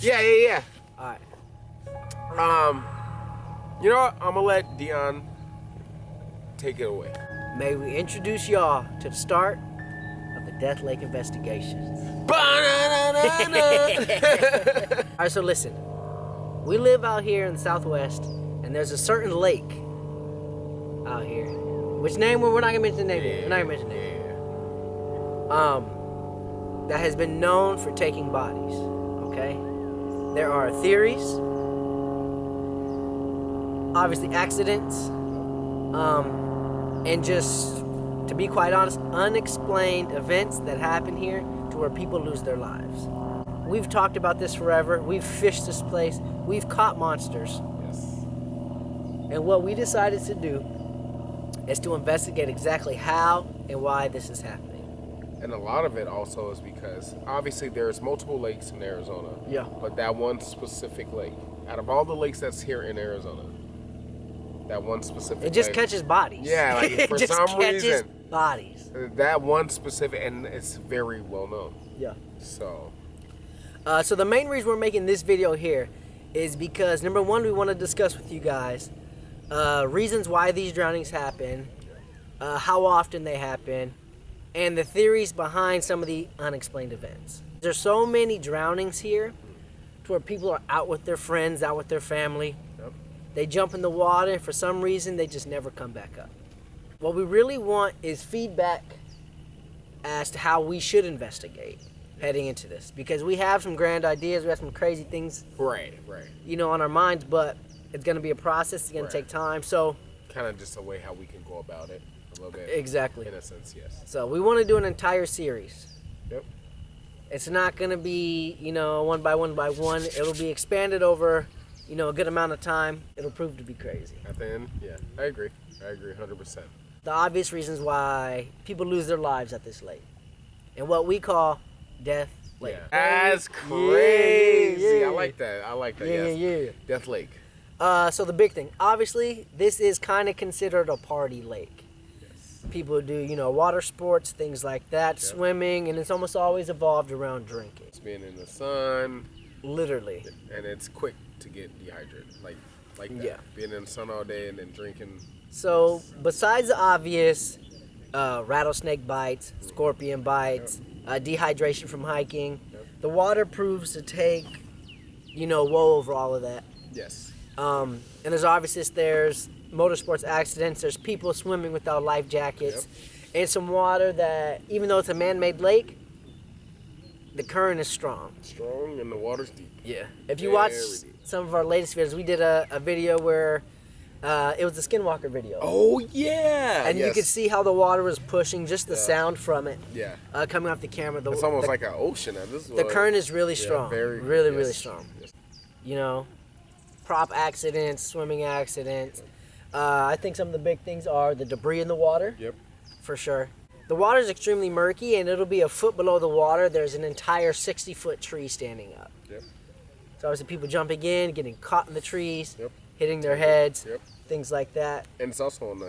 Yeah. All right. You know what? I'm gonna let Dion take it away. May we introduce y'all to the start of the Death Lake investigations. All right, so listen. We live out here in the Southwest, and there's a certain lake out here. Which name? We're not gonna mention the name. We're not gonna mention the name. That has been known for taking bodies. Okay. There are theories, obviously accidents, and just, to be quite honest, unexplained events that happen here to where people lose their lives. We've talked about this forever. We've fished this place. We've caught monsters. Yes. And what we decided to do is to investigate exactly how and why this is happening. And a lot of it also is because obviously there's multiple lakes in Arizona. Yeah. But that one specific lake, out of all the lakes that's here in Arizona, that one specific It just lake, catches bodies. Yeah, like It for just some catches reason, bodies. that one specific, and it's very well known. Yeah. So So the main reason we're making this video here is because, number one, we want to discuss with you guys reasons why these drownings happen, how often they happen, and the theories behind some of the unexplained events. There's so many drownings here to where people are out with their friends, out with their family. Yep. They jump in the water, and for some reason, they just never come back up. What we really want is feedback as to how we should investigate heading into this, because we have some grand ideas, we have some crazy things, right. on our minds, but it's going to be a process. It's going Right. to take time. So Kind of just a way how we can go about it a little bit. exactly. In a sense, yes. So we want to do an entire series. Yep. It's not going to be, one by one by one. It'll be expanded over, a good amount of time. It'll prove to be crazy. At the end, yeah, I agree 100%. The obvious reasons why people lose their lives at this lake, and what we call Death Lake. Yeah. That's crazy. Yeah. I like that. Yes. Yeah. Death Lake. So the big thing, obviously, this is kind of considered a party lake. Yes. People do, water sports, things like that, Yep. swimming, and it's almost always evolved around drinking. It's being in the sun, Literally. and it's quick to get dehydrated. Like that. Yeah. Being in the sun all day and then drinking. So, besides the obvious rattlesnake bites, scorpion bites, dehydration from hiking, Yep. the water proves to take, woe over all of that. Yes. And there's motorsports accidents, there's people swimming without life jackets, and some water that, even though it's a man-made lake, the current is strong. Strong and the water's deep. Yeah. If you watch Very deep. some of our latest videos, we did a video where it was the Skinwalker video. Oh yeah. And you could see how the water was pushing, just the Yeah. sound from it Yeah. coming off the camera. It's almost like an ocean. The current is really strong. Really yes. strong. Yes. Prop accidents, swimming accidents. I think some of the big things are the debris in the water. Yep. For sure. The water is extremely murky, and it'll be a foot below the water. There's an entire 60-foot tree standing up. Yep. So obviously people jumping in, getting caught in the trees, Yep. hitting their heads, Yep. things like that. And it's also on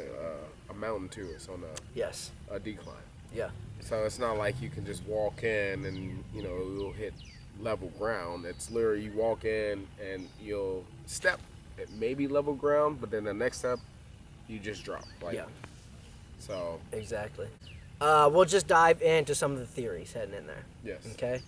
a mountain too. It's on Yes. a decline. Yeah. So it's not like you can just walk in and you'll hit level ground. It's literally you walk in and you'll step. It may be level ground, but then the next step, you just drop. Yeah. So Exactly. We'll just dive into some of the theories heading in there. yes. Okay.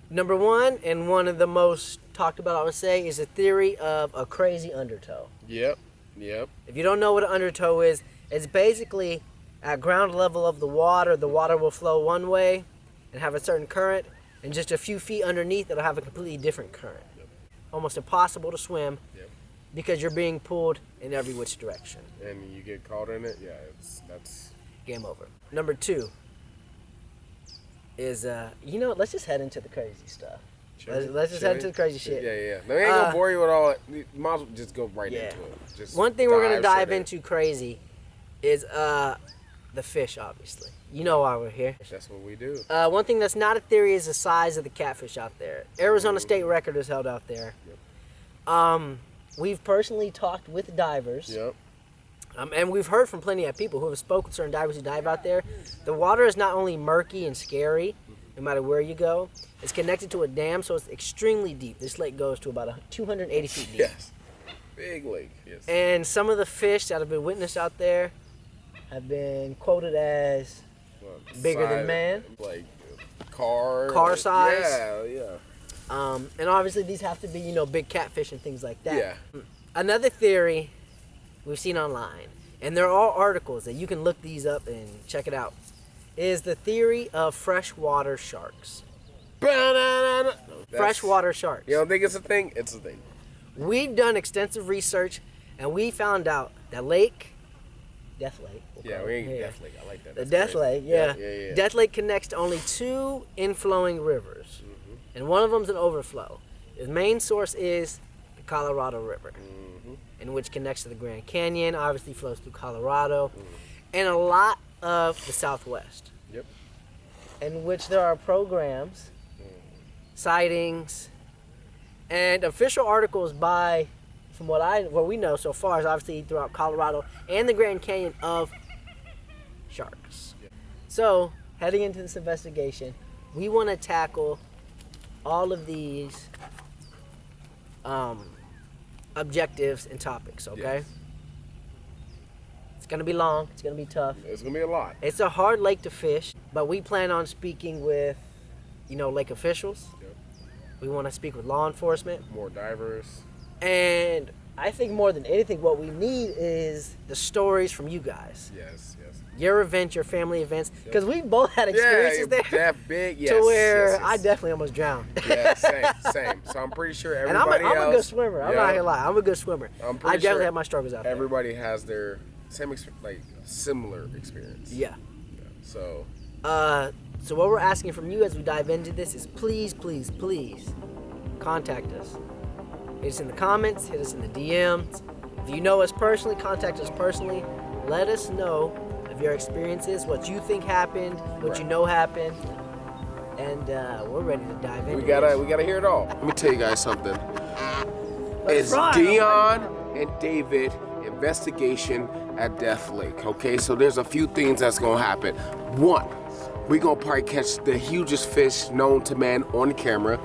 Number one, and one of the most talked about, I would say, is the theory of a crazy undertow. Yep. If you don't know what an undertow is, it's basically at ground level of the water will flow one way and have a certain current, and just a few feet underneath, it'll have a completely different current. Yep. Almost impossible to swim Yep. because you're being pulled in every which direction. And you get caught in it. Yeah. That's. Game over. Number two is, let's just head into the crazy stuff. Let's just head into the crazy shit. Yeah. We ain't gonna bore you with all it. You might as well just go right into it. Just one thing we're gonna dive straight in. into crazy is the fish, obviously. You know why we're here. That's what we do. One thing that's not a theory is the size of the catfish out there. Arizona state record is held out there. Yep. We've personally talked with divers. Yep. And we've heard from plenty of people who have spoken with certain divers who dive out there. The water is not only murky and scary, no matter where you go. It's connected to a dam, so it's extremely deep. This lake goes to about 280 feet deep. Yes. Big lake, yes. And some of the fish that have been witnessed out there have been quoted as bigger than man. Like car size. Yeah. And obviously these have to be, you know, big catfish and things like that. Yeah. Another theory we've seen online, and there are articles that you can look these up and check it out, is the theory of freshwater sharks. Freshwater sharks. You don't think it's a thing? It's a thing. We've done extensive research, and we found out that Death Lake. Yeah, we ain't Death Lake. I like that. The That's Death great. Lake, yeah. Yeah. Death Lake connects to only 2 inflowing rivers, and one of them's an overflow. The main source is the Colorado River, in which connects to the Grand Canyon, obviously flows through Colorado, and a lot of the Southwest. Yep. In which there are programs, sightings, and official articles by, from what we know so far, is obviously throughout Colorado and the Grand Canyon of sharks. Yep. So, heading into this investigation, we want to tackle all of these objectives and topics, okay? Yes. It's going to be long. It's going to be tough. It's gonna be a lot. It's a hard lake to fish, but we plan on speaking with, you know, lake officials. Yep. We want to speak with law enforcement. More divers. And I think more than anything, what we need is the stories from you guys. Yes. Your events, your family events. Because we both had experiences there. That big, yes. To where yes. I definitely almost drowned. Yeah, same. So I'm pretty sure And everybody I'm else. a good swimmer. I'm not going to lie. I'm a good swimmer. I'm I pretty definitely sure had my struggles out there. Everybody has their same, similar experience. Yeah. So. So what we're asking from you as we dive into this is please contact us. Hit us in the comments, hit us in the DMs. If you know us personally, contact us personally. Let us know of your experiences, what you think happened, what you know happened, and we're ready to dive in. We gotta hear it all. Let me tell you guys something. It's ride. Dion and David investigation at Death Lake. Okay, so there's a few things that's gonna happen. One, we're gonna probably catch the hugest fish known to man on camera.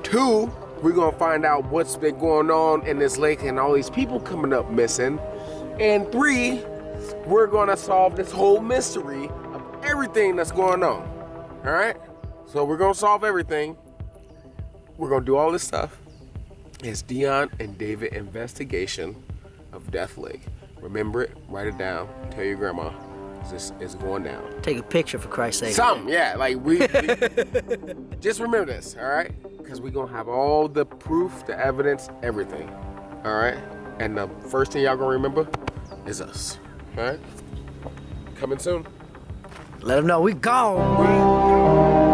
Two, we're gonna find out what's been going on in this lake and all these people coming up missing. And three, we're gonna solve this whole mystery of everything that's going on. All right? So we're gonna solve everything. We're gonna do all this stuff. It's Dion and David investigation of Death Lake. Remember it, write it down, tell your grandma. This is going down. Take a picture for Christ's sake. Something, yeah. Like we just remember this, all right? Because we're gonna have all the proof, the evidence, everything. All right? And the first thing y'all gonna remember is us. All right? Coming soon. Let them know we gone.